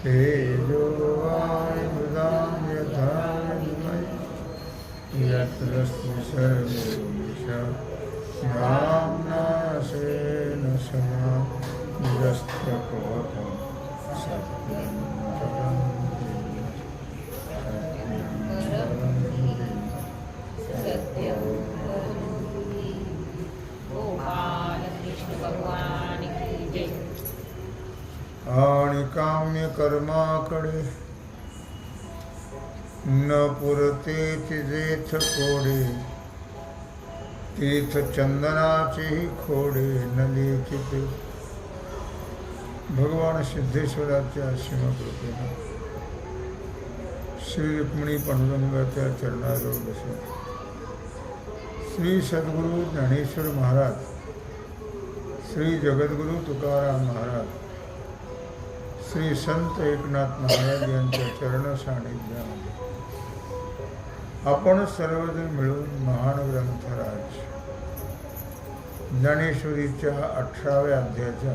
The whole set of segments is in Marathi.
तेजो वायुदां यथा विनिमयो यत्र सर्वेषां नाम्नासेन समाधिरस्तकोऽहं सत्यं परं आणि काम्य कर्माकडे न पुरते तिजेथ कोडे तीर्थ चंदनाचे खोडे न लेखिते. भगवान सिद्धेश्वराच्या शिवकृपेने श्री रुक्मिणी पांडुरंगाच्या चरणाजवळ बसून श्री सद्गुरु ज्ञानेश्वर महाराज, श्री जगद्गुरु तुकाराम महाराज, श्री संत एकनाथ महाराज यांच्या चरण सानिध्यामध्ये आपण सर्वजण मिळून महान ग्रंथराज ज्ञानेश्वरीच्या 18व्या अध्यायाच्या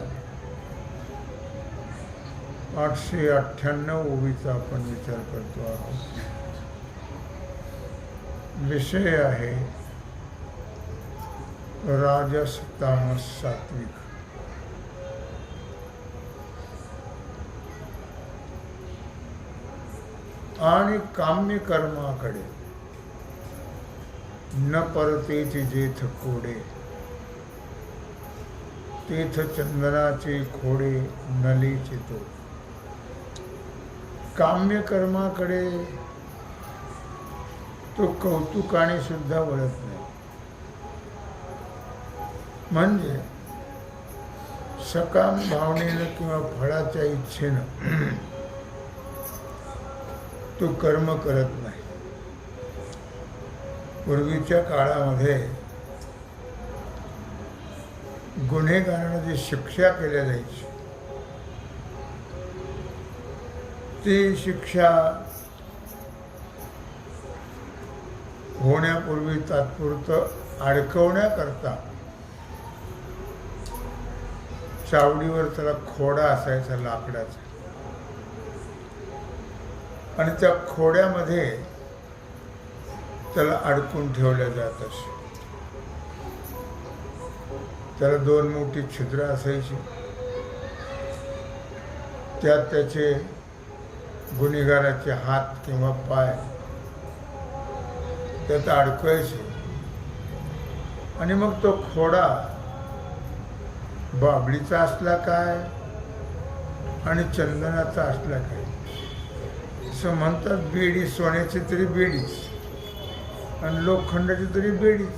898 ओवीचा आपण विचार करतो आहोत. विषय आहे राजस तामस सात्विक. आणि काम्य कर्माकडे न परतेची जेथ कोडे तेथ चंदनाचे खोडे नली चितो. काम्य कर्माकडे तो कौतुकाने सुद्धा वळत नाही. म्हणजे सकाम भावनेनं किंवा फळाच्या इच्छेनं तो कर्म करत नाही. पूर्वीच्या काळामध्ये गुन्हेगारांना जी शिक्षा केल्या जायची ती शिक्षा होण्यापूर्वी तात्पुरतं अडकवण्याकरता चावडीवर त्याला खोडा असायचा लाकडाचा, आणि त्या खोड्यामध्ये त्याला अडकून ठेवल्या जात असे. त्याला 2 मोठी छिद्र असायची, त्यात त्याचे गुन्हेगाराचे हात किंवा पाय त्यात अडकवायचे, आणि मग तो खोडा बाबळीचा असला काय आणि चंदनाचा असला काय. असं म्हणतात, बेडी सोन्याची तरी बेडीच आणि लोखंडाची तरी बेडीच.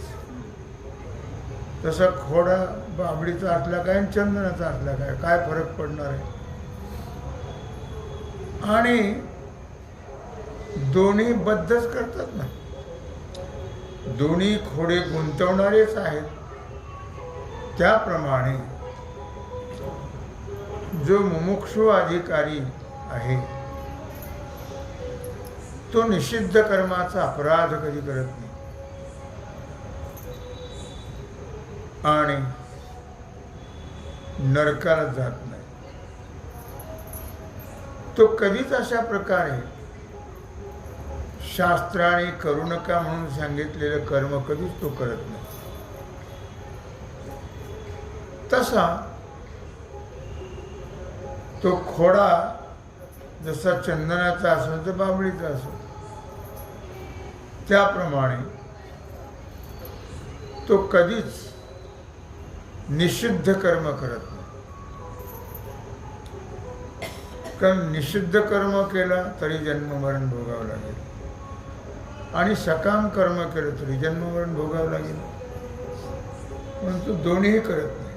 तसा खोडा बाबडीचा असला काय आणि चंदनाचा असला काय, काय फरक पडणार आहे. आणि दोन्ही बद्धच करतात ना, दोन्ही खोडे गुंतवणारेच आहेत. त्याप्रमाणे जो मुमुक्षु अधिकारी आहे तो निषिद्ध कर्माचा अपराध कधी करत नाही, आणि नरकाला जात नाही. तो कधीच अशा प्रकारे शास्त्राने करू नका म्हणून सांगितलेलं कर्म कधीच तो करत नाही. तसा तो खोडा जसा चंदनाचा असो तर बाबळीचा असो, त्याप्रमाणे तो कधीच निषिद्ध कर्म करत नाही. कारण निषिद्ध कर्म केला तरी जन्ममरण भोगावं लागेल, आणि सकाम कर्म केलं तरी जन्ममरण भोगावं लागेल. म्हणून तो दोन्ही करत नाही.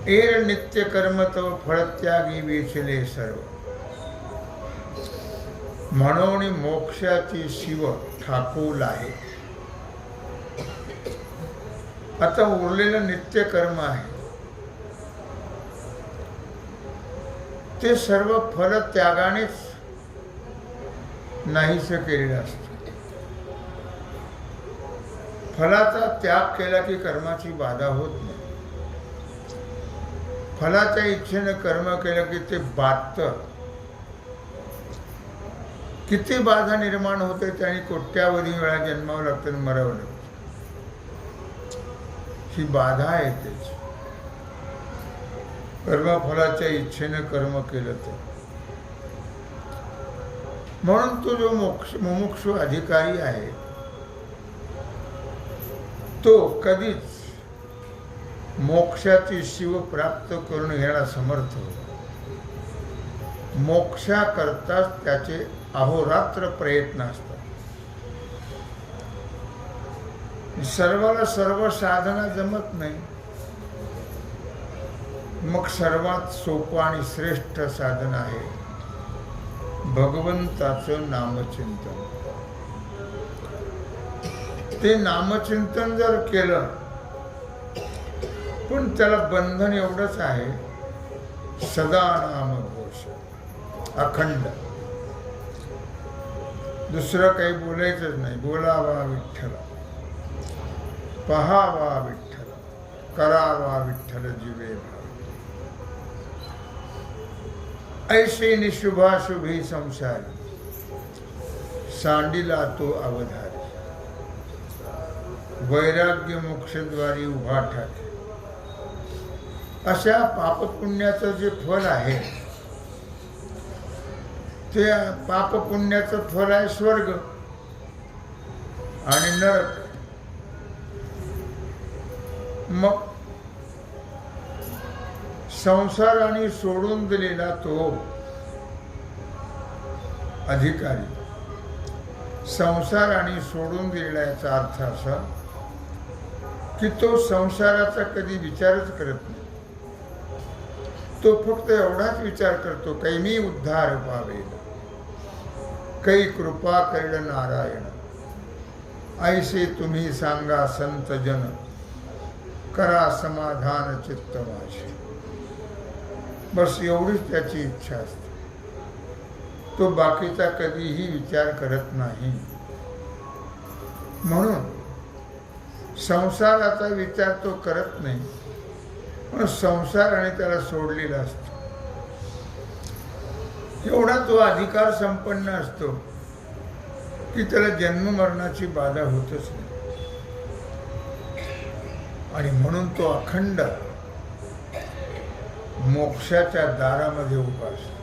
एर नित्य कर्म तव फळत्यागी वेचले सर्व, म्हणून मोक्षाची शिव ठाकूल आहे. आता उरलेलं नित्य कर्म आहे ते सर्व फल त्यागानेच नाहीसं केलेलं असतं. फलाचा त्याग केला की कर्माची बाधा होत नाही. फलाच्या इच्छेनं कर्म केलं की ते बाधतं. किती बाधा निर्माण होते त्याने कोट्यावधी वेळा जन्मावं लागतं आणि मरावं लागतं. ही बाधा आहे त्याची. कर्मफलाच्या इच्छेनं कर्म केलं तर. म्हणून तो जो मुमुक्षु अधिकारी आहे तो कधीच मोक्षाची शिव प्राप्त करून घेण्याला समर्थ होतो. मोक्षाकरताच त्याचे अहोरात्र प्रयत्न असतात. सर्वाला सर्व साधना जमत नाही. मग सर्वात सोपं आणि श्रेष्ठ साधन आहे भगवंताचं नामचिंतन. ते नामचिंतन जर केलं पण त्याला बंधन एवढंच आहे, सदा नामघोष अखंड. दुसरं काही बोलायचंच नाही. बोलावा विठ्ठल, पहावा विठ्ठल, करावा विठ्ठल जीवे भाव. ऐसे निशुभाशुभी संसारी, सांडिला तो अवधारी. वैराग्य मोक्षद्वारी उभा ठाके. अशा पापपुण्याचं जे फल आहे ते पापपुण्याचं फल आहे स्वर्ग आणि नरक. मग संसाराने सोडून दिलेला तो अधिकारी, संसाराने सोडून दिलेला याचा अर्थ असा की तो संसाराचा कधी विचारच करत नाही. तो फक्त एवढाच विचार करतो काही मी उद्धार पावेल, काही कृपा करेल नारायण. ऐसे तुम्ही सांगा संत जन, करा समाधान चित्त माझे. बस एवढीच त्याची इच्छा असते. तो बाकीचा कधीही विचार करत नाही. म्हणून संसाराचा विचार तो करत नाही, पण संसाराने त्याला सोडलेला असतो. एवढा तो अधिकार संपन्न असतो की त्याला जन्म मरणाची बाधा होतच नाही. आणि म्हणून तो अखंड मोक्षाच्या दारामध्ये उभा असतो.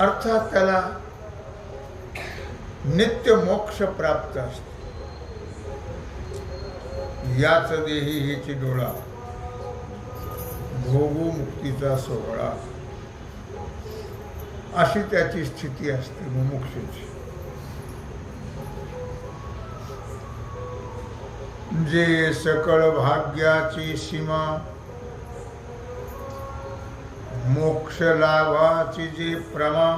अर्थात त्याला नित्य मोक्ष प्राप्त असतो. याच देही हेची डोळा, भोगू मुक्तीचा सोहळा, अशी त्याची स्थिती असते मुमुक्षुची. जे सकळ भाग्याची सीमा, मोक्ष लाभाची जे प्रमा.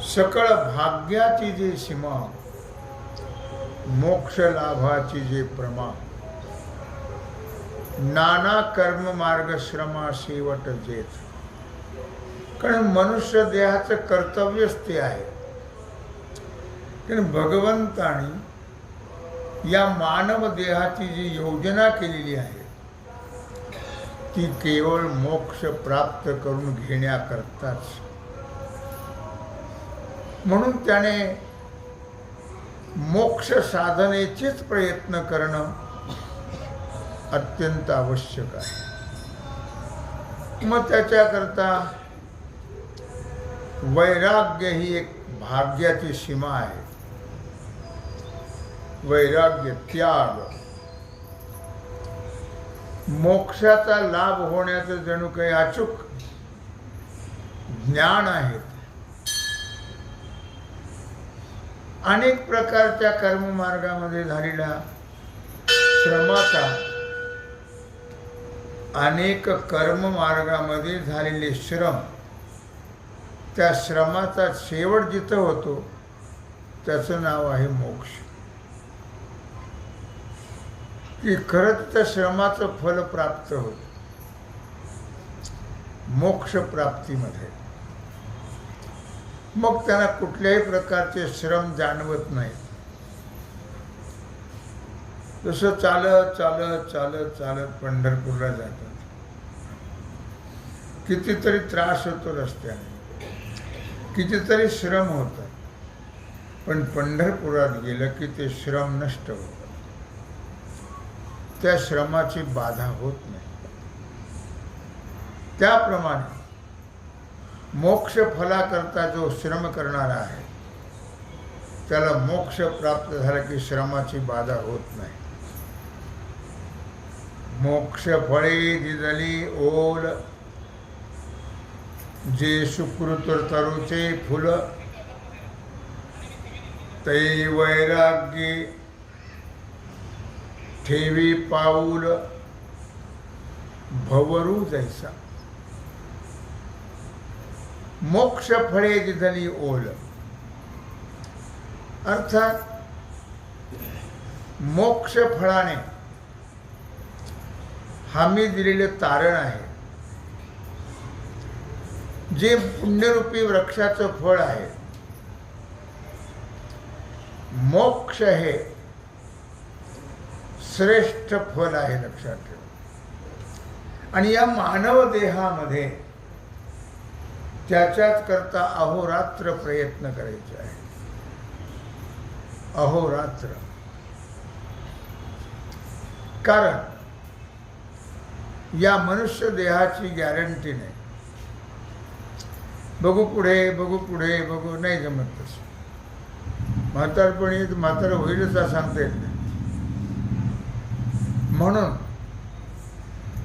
सकळ भाग्याची जे सीमा, मोक्ष लाभाची जे प्रमा. नाना कर्म मार्ग श्रमा शेवट जेत. कारण मनुष्य देहाचं कर्तव्यच ते आहे. कारण भगवंताने या मानव देहाची जी योजना केलेली आहे ती केवळ मोक्ष प्राप्त करून घेण्याकरताच. म्हणून त्याने मोक्ष साधनेचेच प्रयत्न करणं अत्यंत आवश्यक आहे. मग त्याच्याकरता वैराग्य ही एक भाग्याची सीमा आहे. वैराग्य, त्याग, मोक्षाचा लाभ होण्याचं जणू काही अचूक ज्ञान आहे. अनेक प्रकारच्या कर्ममार्गामध्ये झालेल्या श्रमाचा, अनेक कर्ममार्गामध्ये झालेले श्रम, त्या श्रमाचा शेवट जिथं होतो त्याचं नाव आहे मोक्ष. की खरंच त्या श्रमाचं फल प्राप्त होतं मोक्ष प्राप्तीमध्ये. मग त्यांना कुठल्याही प्रकारचे श्रम जाणवत नाही. जसं चालत चालत चालत चालत पंढरपूरला जातात, कितीतरी त्रास होतो रस्त्याने, कितीतरी श्रम होतात, पण पंढरपुरात गेलं की ते श्रम नष्ट होतात, त्या श्रमाची बाधा होत नाही. त्याप्रमाणे मोक्ष फलाकरता जो श्रम करणारा आहे त्याला मोक्ष प्राप्त झाला की श्रमाची बाधा होत नाही. मोक्ष फळे दिदली ओल, जे सुकृत तरुचे फुल, तै वैराग्ये ठेवी पाऊल, भवरू जैसा. मोक्ष फळे दिदली ओल अर्थात मोक्ष फळाने आम्ही दिलेले तारण आहे, जे पुण्यरूपी वृक्षाचं फळ आहे. मोक्ष हे श्रेष्ठ फल आहे, लक्षात ठेवा. आणि या मानव देहामध्ये त्याच्याच करता अहोरात्र प्रयत्न करायचे आहे, अहोरात्र. कारण या मनुष्य देहाची गॅरंटी नाही. बघू पुढे, बघू पुढे, बघू, नाही जमत तसं. म्हातारपणी म्हातारं होईलच असं सांगता येत नाही. म्हणून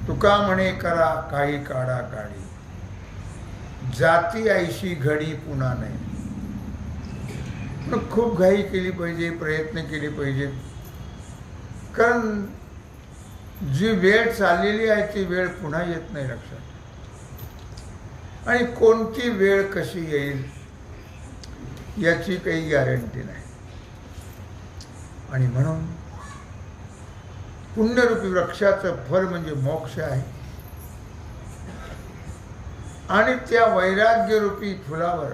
तुका म्हणे करा काही काढा काढी, जाती ऐशी घडी पुन्हा नाही. पण खूप घाई केली पाहिजे, प्रयत्न केले पाहिजेत. कारण जी वेळ चाललेली आहे ती वेळ पुन्हा येत नाही, लक्षात. आणि कोणती वेळ कशी येईल याची काही गॅरंटी नाही. आणि म्हणून पुण्यरूपी वृक्षाचं फल म्हणजे मोक्ष आहे. आणि त्या वैराग्यरूपी फुलावर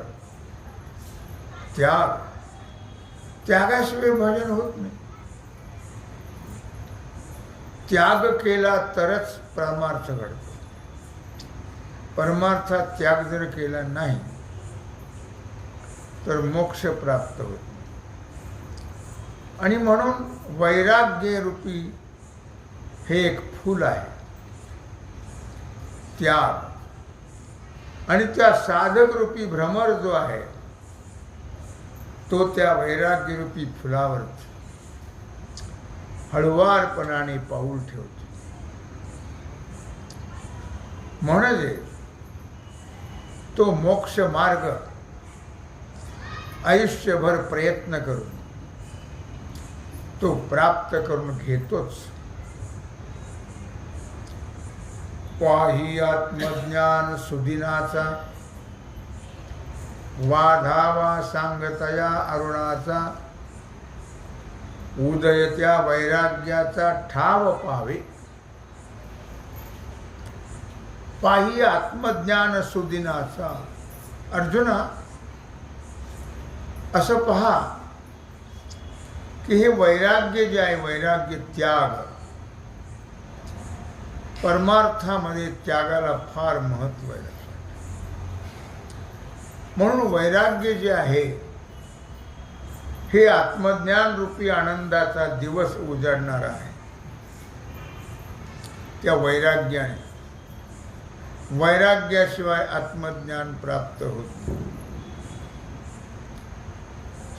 त्याग, त्यागाशिवाय भजन होत नाही. त्याग केला तरच परमार्थ घडतो. परमार्थात त्याग जर केला नाही तर मोक्ष प्राप्त होत नाही. आणि म्हणून वैराग्य रूपी हे एक फूल आहे, त्याग. आणि त्या साधक रूपी भ्रमर जो आहे तो त्या वैराग्य रूपी फुलावर हळुवारपणाने पाऊल ठेवतो. म्हणजे तो मोक्ष मार्ग आयुष्यभर प्रयत्न करून तो प्राप्त करून घेतोच. पाही आत्मज्ञान सुदिनाचा, वाधावा सांगतया अरुणाचा, उदयत्या वैराग्याचा ठाव पावे. पाही आत्मज्ञान सुदिनाचा. अर्जुना, असं पहा की हे वैराग्य जे आहे, वैराग्य त्याग, परमार्थामध्ये त्यागाला फार महत्त्व आहे. म्हणून वैराग्य जे आहे हे आत्मज्ञान रूपी आनंदाचा दिवस उजाडणारा आहे. त्या वैराग्याने, वैराग्याशिवाय आत्मज्ञान प्राप्त होत नाही.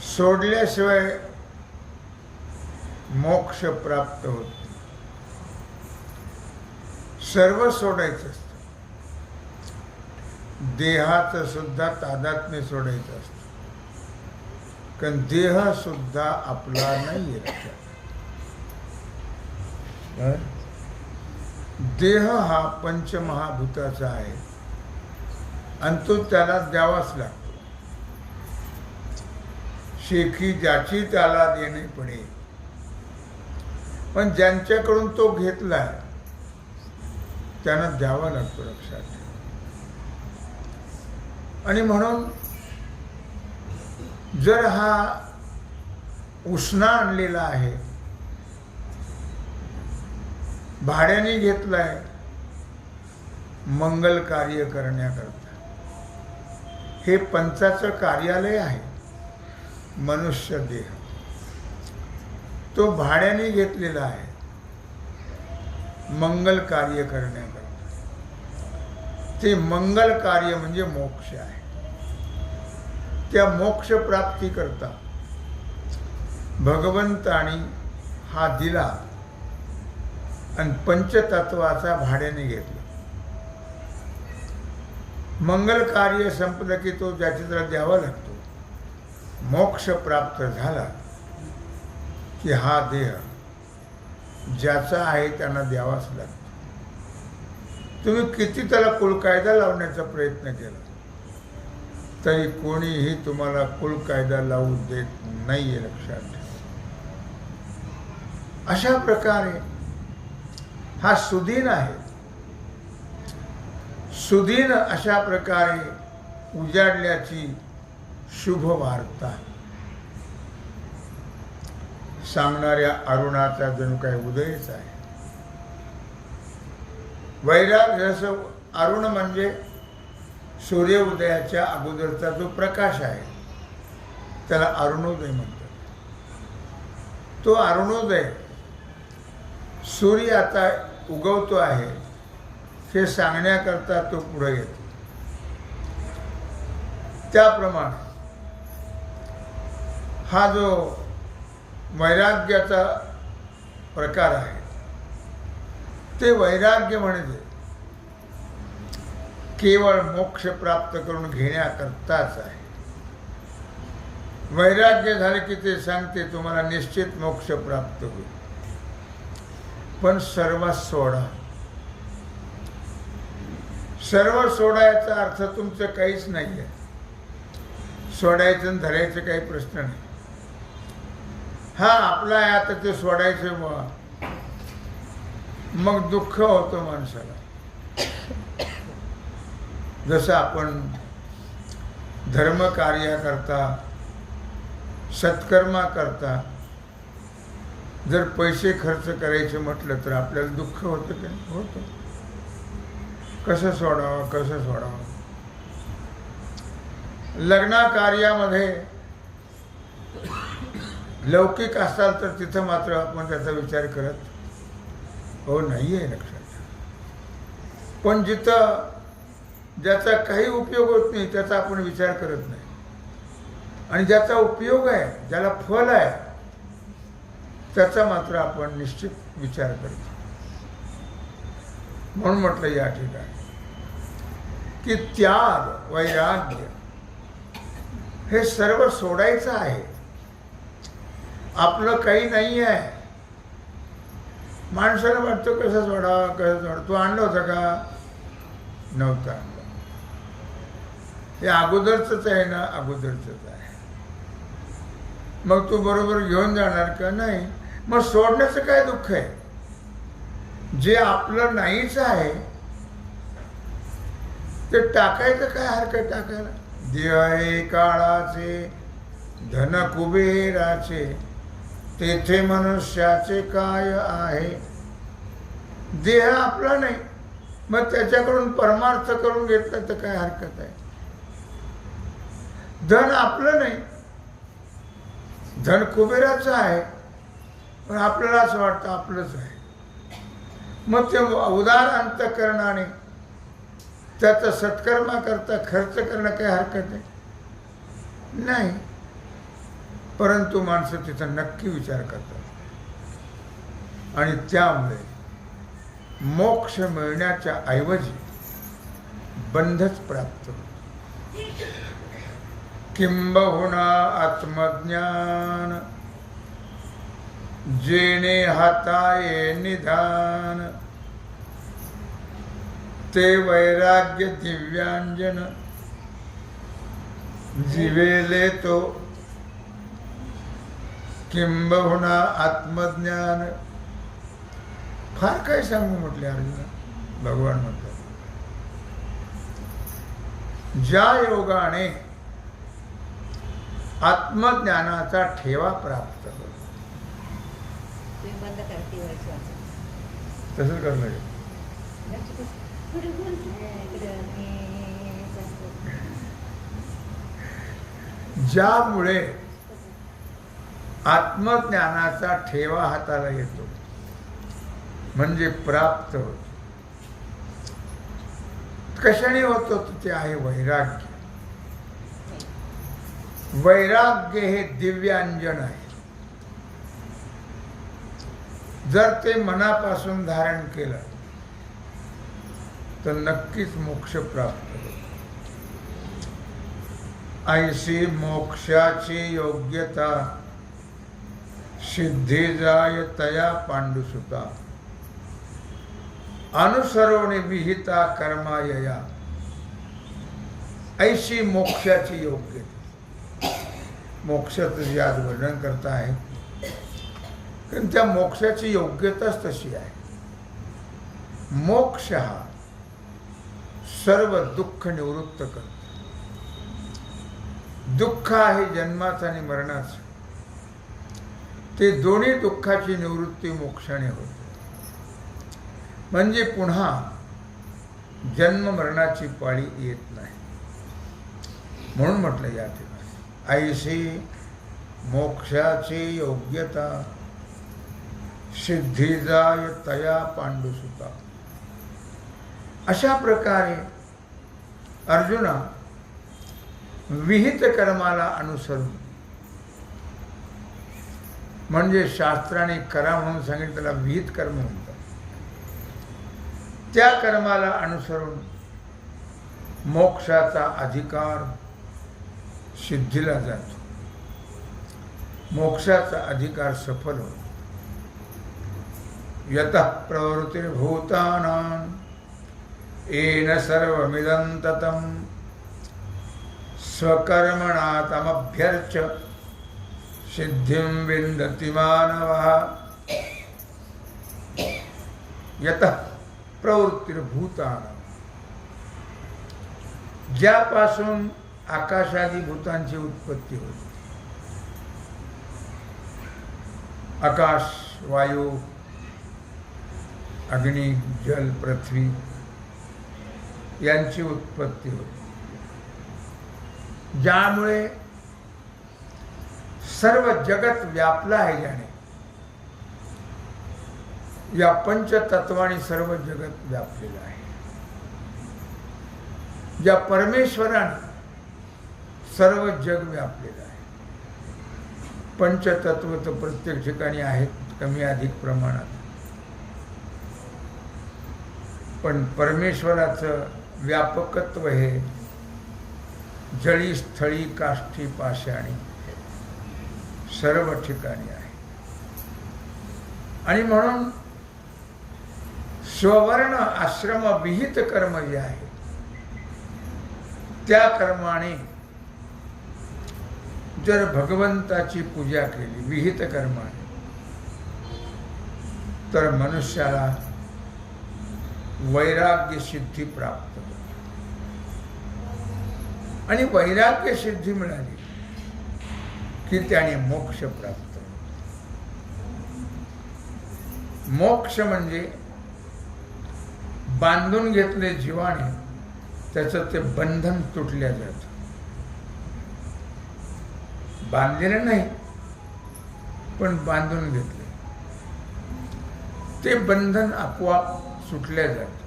सोडल्याशिवाय मोक्ष प्राप्त होत नाही. सर्व सोडायचं असतं. देहाचं सुद्धा तादात्म्य सोडायचं असतं. कारण देह सुद्धा आपला नाही आहे. देह हा पंचमहाभूताचा आहे आणि तो त्याला द्यावाच लागतो. शेखी ज्याची त्याला देणे पडे. पण ज्यांच्याकडून तो घेतला त्यांना द्यावा लागतो, लक्षात ठेवा. आणि म्हणून जर हा उष्णा आणलेला आहे भाड्याने घेतलाय मंगल कार्य करण्याकरता. हे पंचाचं कार्यालय आहे. मनुष्य देह तो भाड्याने घेतलेला आहे मंगल कार्य करण्याकरता. ते मंगल कार्य म्हणजे मोक्ष आहे. त्या मोक्ष प्राप्ती करता भगवंतानी हा दिला आणि पंचतत्वाचा भाड्याने घेतला. मंगल कार्य संपलं की तो ज्याची त्याला द्यावा लागतो. मोक्ष प्राप्त झाला की हा देह ज्याचा आहे त्यांना द्यावाच लागतो. तुम्ही किती त्याला कुलकायदा लावण्याचा प्रयत्न केला तरी कोणीही तुम्हाला कुलकायदा लावू देत नाहीये, लक्षात ठेवा. अशा प्रकारे हा सुदीन आहे. सुदीन अशा प्रकारे उजाडल्याची शुभ वार्ता सांगणाऱ्या अरुणाचा जणू काय उदयच आहे. वैराग्य जसं अरुण म्हणजे सूर्य उदयाच्या अगोदरचा जो प्रकाश आहे त्याला अरुणोदय म्हणतात. तो अरुणोदय सूर्य आता उगवतो आहे हे सांगण्याकरता तो पुढे येतो. त्याप्रमाणे हा जो वैराग्याचा प्रकार आहे ते वैराग्य म्हणजे केवळ मोक्ष प्राप्त करून घेण्याकरताच आहे. वैराग्य झाले की ते सांगते तुम्हाला निश्चित मोक्ष प्राप्त होईल, पण सर्व सोडा. सर्व सोडायचा अर्थ तुमचं काहीच नाही आहे. सोडायचं आणि धरायचं काही प्रश्न नाही. हा आपला आहे आता ते सोडायचं मग दुःख होतं माणसाला. जसं आपण धर्म कार्याकरता सत्कर्मा करता जर पैसे खर्च करायचे म्हटलं तर आपल्याला दुःख होतं की होतं. कसं सोडावं कसं सोडावं. लग्न कार्यामध्ये लौकिक असाल तर तिथं मात्र आपण त्याचा विचार करत हो नाही आहे, लक्षात. पण जिथं ज्याचा काही उपयोग होत नाही त्याचा आपण विचार करत नाही, आणि ज्याचा उपयोग आहे ज्याला फल आहे त्याचा मात्र आपण निश्चित विचार करतो. म्हणून म्हटलं या ठिकाणी की त्याग वैराग्य हे सर्व सोडायचं आहे. आपलं काही नाही आहे. माणसाला वाटतं कसं सोडावं कसं सोडावं. तू आणलं होतं का? नव्हतं आणलं. हे अगोदरचंच आहे ना, अगोदरचंच आहे. मग तू बरोबर घेऊन जाणार का? नाही. मग सोडण्याचं काय दुःख आहे? जे आपलं नाहीच आहे ते टाकायचं काय हरकत टाकायला. देह आहे काळाचे धन कुबेराचे तेथे मनुष्याचे काय आहे. देह आपला नाही, मग त्याच्याकडून परमार्थ करून घेतला तर काय हरकत आहे. धन आपलं नाही, धन कुबेराचं आहे, पण आपल्याला असं वाटतं आपलंच आहे. मग ते उदार अंतःकरणाने त्याचा सत्कर्मा करता खर्च करणं काही हरकत आहे नाही. परंतु माणसं तिथं नक्की विचार करतात, आणि त्यामुळे मोक्ष मिळण्याच्या ऐवजी बंधच प्राप्त होते. किंबहुना आत्मज्ञान जेणे हाताये निधान ते वैराग्य दिव्यांजन जीवेले तो. किंबहुना आत्मज्ञान फार काय सांगू म्हटले अर्जुन. भगवान म्हणतात ज्या योगाने आत्मज्ञानाचा ठेवा प्राप्त होतो तसंच करणं. ज्यामुळे आत्मज्ञानाचा ठेवा हाताला येतो म्हणजे प्राप्त होतो. कशाने होतो ते आहे वैराग्य. वैराग्य हे दिव्यांजन आहे. जर ते मनापासून धारण केलं तर नक्कीच मोक्ष प्राप्त होतो. ऐशी मोक्षाची योग्यता सिद्धी जाय तया पांडुसुता अनुसरवणे विहिता कर्मायया. ऐशी मोक्षाची योग्यता. मोक्षाचं जे आज वर्णन करता आहे कारण त्या मोक्षाची योग्यताच तशी आहे. मोक्ष हा सर्व दुःख निवृत्त करतो. दुःख आहे जन्माचं आणि मरणाचं. ते दोन्ही दुःखाची निवृत्ती मोक्षाने होते. म्हणजे पुन्हा जन्म मरणाची पाळी येत नाही. म्हणून म्हटलं या ठिकाणी ऐशी मोक्षाची योग्यता सिद्धी जाय तया पांडुसुता. अशा प्रकारे अर्जुना विहित कर्माला अनुसरून म्हणजे शास्त्राने करा म्हणून सांगितलं त्याला विहित कर्म म्हणतात. त्या कर्माला अनुसरून मोक्षाचा अधिकार सिद्धीला जातो. मोक्षाचा अधिकार सफल होतो. यतः प्रवृत्तिर्भूतानां येन सर्वमिदं ततं स्वकर्मणा तमभ्यर्च्य सिद्धिं विन्दति मानवः. यतः प्रवृत्तिर्भूतानां, ज्यापासून आकाशादी भूतांची उत्पत्ती होते. आकाश, वायू, अग्नी, जल, पृथ्वी यांची उत्पत्ती होते. ज्यामुळे सर्व जगत व्यापलं आहे. ज्याने या पंचतत्वाने सर्व जगत व्यापलेलं आहे. ज्या परमेश्वराने सर्व जग व्यापलेलं आहे. पंचतत्व तर प्रत्येक ठिकाणी आहेत कमी अधिक प्रमाणात. पण परमेश्वराचं व्यापकत्व हे जळी, स्थळी, काष्ठी, पाषाणी सर्व ठिकाणी आहे. आणि म्हणून स्ववर्ण आश्रम विहित कर्म जे आहे त्या कर्माने जर भगवंताची पूजा केली विहित कर्माने तर मनुष्याला वैराग्य सिद्धी प्राप्त होते. आणि वैराग्य सिद्धी मिळाली की त्याने मोक्ष प्राप्त होतो. मोक्ष म्हणजे बांधून घेतले जीवाने त्याचं ते बंधन तुटल्या जातं. बांधलेलं नाही पण बांधून घेतले ते बंधन आपोआप सुटल्या जातं.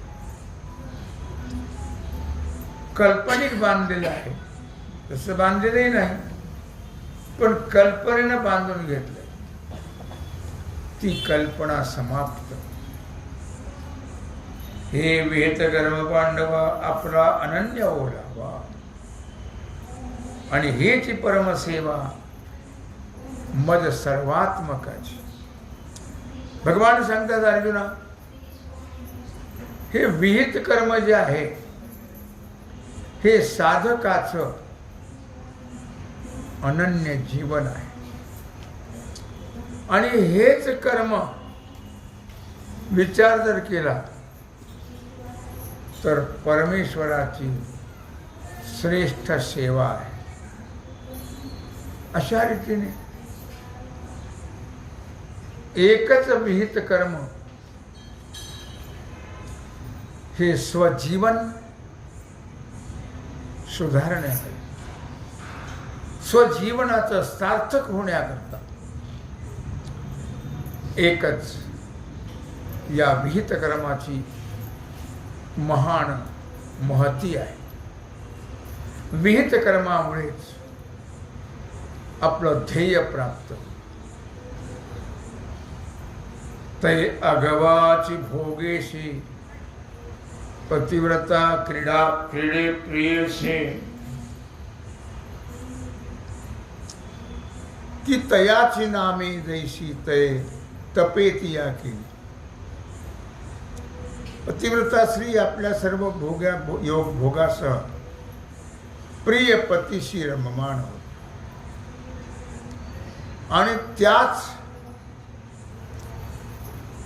कल्पनिक बांधलेलं आहे तसं बांधलेलंही नाही पण कल्पनेनं बांधून घेतलं ती कल्पना समाप्त. हे विहित गर्भ पांडवा आपला अनन्य ओलावा. आणि हेची परमसेवा मद सर्वात्मकाची. भगवान सांगतात अर्जुना हे विहित कर्म जे आहे हे साधकाचं अनन्य जीवन आहे. आणि हेच कर्म विचार जर केला तर परमेश्वराची श्रेष्ठ सेवा आहे. अशा रीतीने एकच विहित कर्म हे स्वजीवन सुधारण्यासाठी, स्वजीवनाचं सार्थक होण्याकरता एकच या विहित कर्माची महान महती आहे. विहित कर्मामुळेच आपलं ध्येय प्राप्त. ते अगवाची भोगेशी पतिव्रता क्रीडा क्रीडे प्रियसे, की तयाची नामे जैशी तय तपेतिया केली. पतिव्रता स्त्री आपल्या सर्व योग भोगासह प्रिय पतीशी रममाण होत आणि त्याच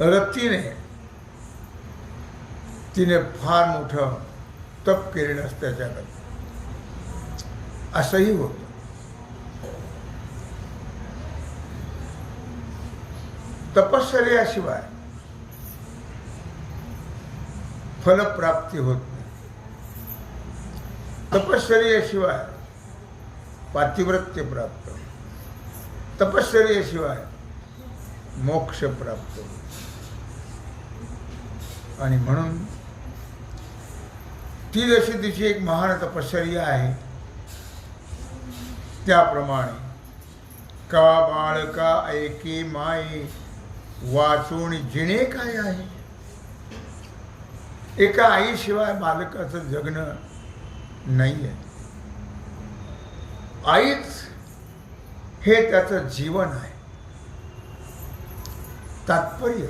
रतीने तिने फार मोठं तप केलेलं असतं त्याच्याकडे, असंही होतं. तपश्चर्याशिवाय फलप्राप्ती होत नाही. तपश्चर्याशिवाय पातिव्रत्य प्राप्त, तपश्चर्याशिवाय मोक्ष प्राप्त. आणि म्हणून ती जशी तिची एक महान तपश्चर्या आहे, त्याप्रमाणे का बाळका ऐके माये वाचून जिणे काय आहे. एका आईशिवाय बालकाचं जगणं नाही आहे. आईच हे त्याचं जीवन आहे. तात्पर्य,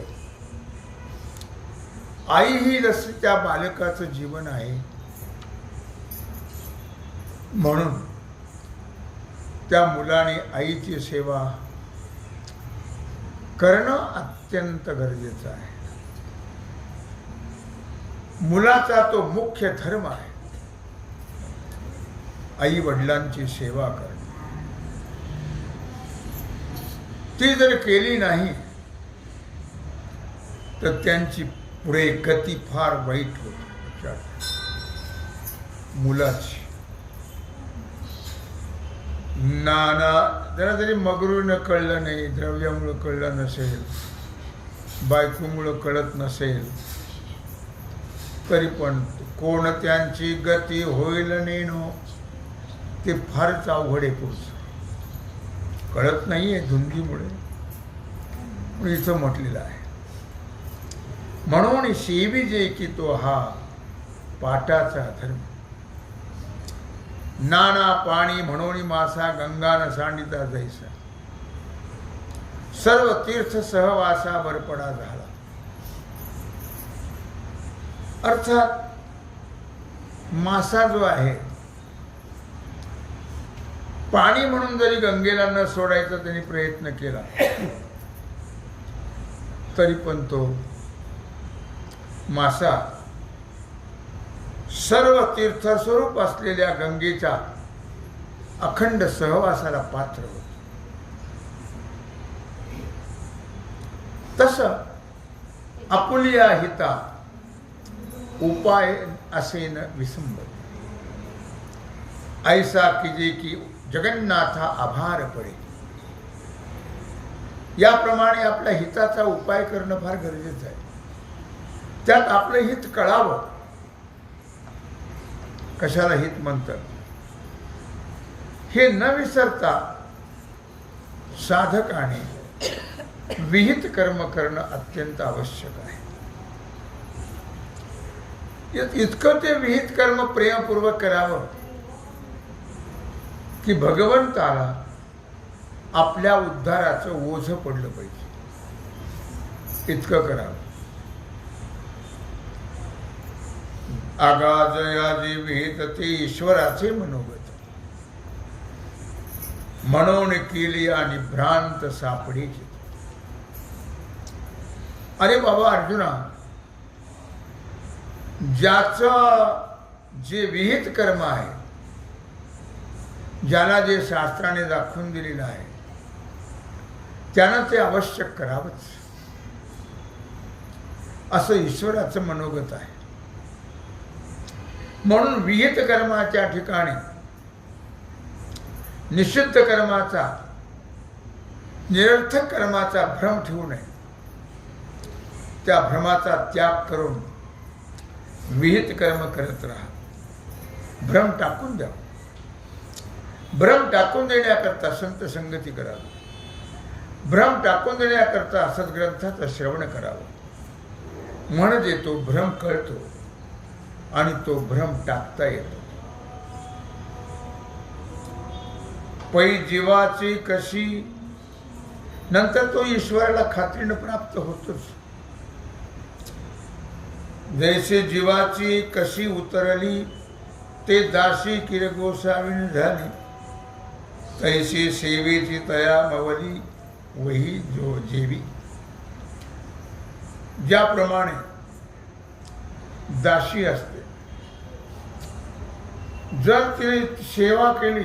आई ही जसं त्या बालकाचं जीवन आहे, म्हणून त्या मुलाने आईची सेवा करणं अत्यंत गरजेचं आहे. मुलाचा तो मुख्य धर्म आहे, आई वडिलांची सेवा करणे. ती जर केली नाही तर त्यांची पुढे गती फार वाईट होते. मुलाची नाना जरा जरी मगरूनं कळलं नाही, द्रव्यामुळं कळलं नसेल, बायकोमुळं कळत नसेल, तरी पण कोणत्यांची गती होईल नेनो ते फारच अवघड आहे. पुढचं कळत नाही आहे धुंदीमुळे, पण इथं म्हटलेलं आहे. म्हणून सेविजे की तो हा पाटाचा धर्म. नाना पाणी म्हणून मासा गंगा न सांडिता जैसा, सर्व तीर्थ सहवासा बरपडा झाला. अर्थात मासा जो आहे, पाणी म्हणून जरी गंगेला न सोडायचा त्यांनी प्रयत्न केला, तरी पण तो मासा सर्व तीर्थस्वरूप असलेल्या गंगेच्या अखंड सहवासाला पात्र होत. तसं आपुलिया हिता उपाय असे न विसंबत, ऐसा कीजे की जगन्नाथा आभार पडे. याप्रमाणे आपल्या हिताचा उपाय करणं फार गरजेचं आहे. त्यात आपलं हित कळावं. कशाला हित म्हणतात हे न विसरता साधकाने विहित कर्म करणं अत्यंत आवश्यक आहे. इतकं ते विहित कर्म प्रेमपूर्वक करावं की भगवंताला आपल्या उद्धाराचं ओझं पडलं पाहिजे. इतकं करावं. आगाजयाजी विहित ते ईश्वराचे मनोगत, म्हणून केली आणि भ्रांत सापडीची. अरे बाबा अर्जुना, ज्याचं जे विहित कर्म आहे, ज्याला जे शास्त्राने दाखवून दिलेलं आहे, त्यानं ते आवश्यक करावंच, असं ईश्वराचं मनोगत आहे. म्हणून विहित कर्माच्या ठिकाणी निषिद्ध कर्माचा, निरर्थक कर्माचा भ्रम ठेवू नये. त्या भ्रमाचा त्याग करून विहित कर्म करत राहा. भ्रम टाकून द्या. भ्रम टाकून देण्याकरता संत संगती करावी. भ्रम टाकून देण्याकरता सद्ग्रंथाचं श्रवण करावं. म्हणजे तो भ्रम कळतो आणि तो भ्रम टाकता येतो. पै जीवाची कशी, नंतर तो ईश्वराला खात्रीनं प्राप्त होतोच. जैसे जीवाची कशी उतरली ते दासी किरगोसावीन झाली, तैसी सेवेची तया मवली वही जो जेवी. ज्याप्रमाणे दासी असते, जर तिने सेवा केली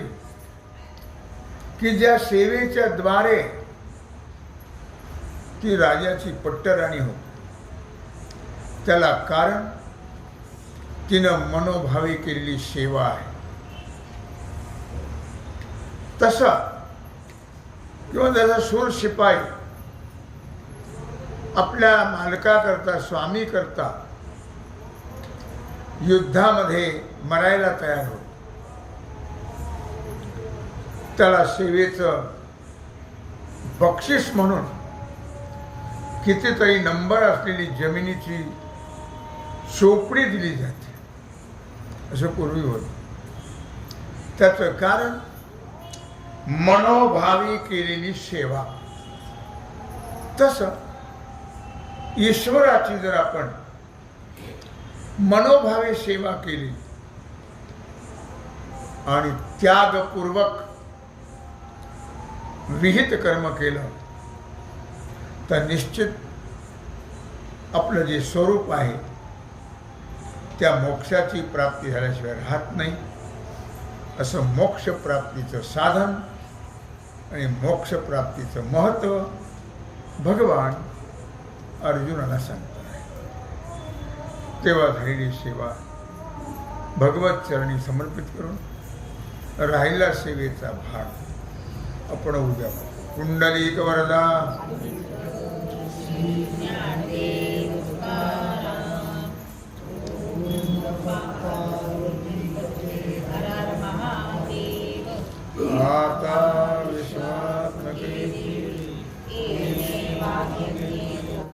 की ज्या सेवेच्या द्वारे ती राजाची पट्टराणी होते, त्याला कारण तिनं मनोभावे केलेली सेवा आहे. तसा किंवा जसा शूर शिपाई आपल्या मालकाकरता, स्वामी करता युद्धामध्ये मरायला तयार होतो, त्याला सेवेचं बक्षीस म्हणून कितीतरी नंबर असलेली जमिनीची चोपडी दिली जाते. असं पूर्वी होतं. त्याचं कारण मनोभावी केलेली सेवा. तसं ईश्वराची जर आपण मनोभावे सेवा केली आणि त्यागपूर्वक विहित कर्म केलं तर निश्चित आपलं जे स्वरूप आहे त्या मोक्षाची प्राप्ती झाल्याशिवाय राहत नाही. असं मोक्षप्राप्तीचं साधन आणि मोक्षप्राप्तीचं महत्त्व भगवान अर्जुनाला सांगतात आहे. तेव्हा झालेली सेवा भगवत चरणी समर्पित करून राहिला सेवेचा भाग आपण उद्या कुंडलिक वरदा.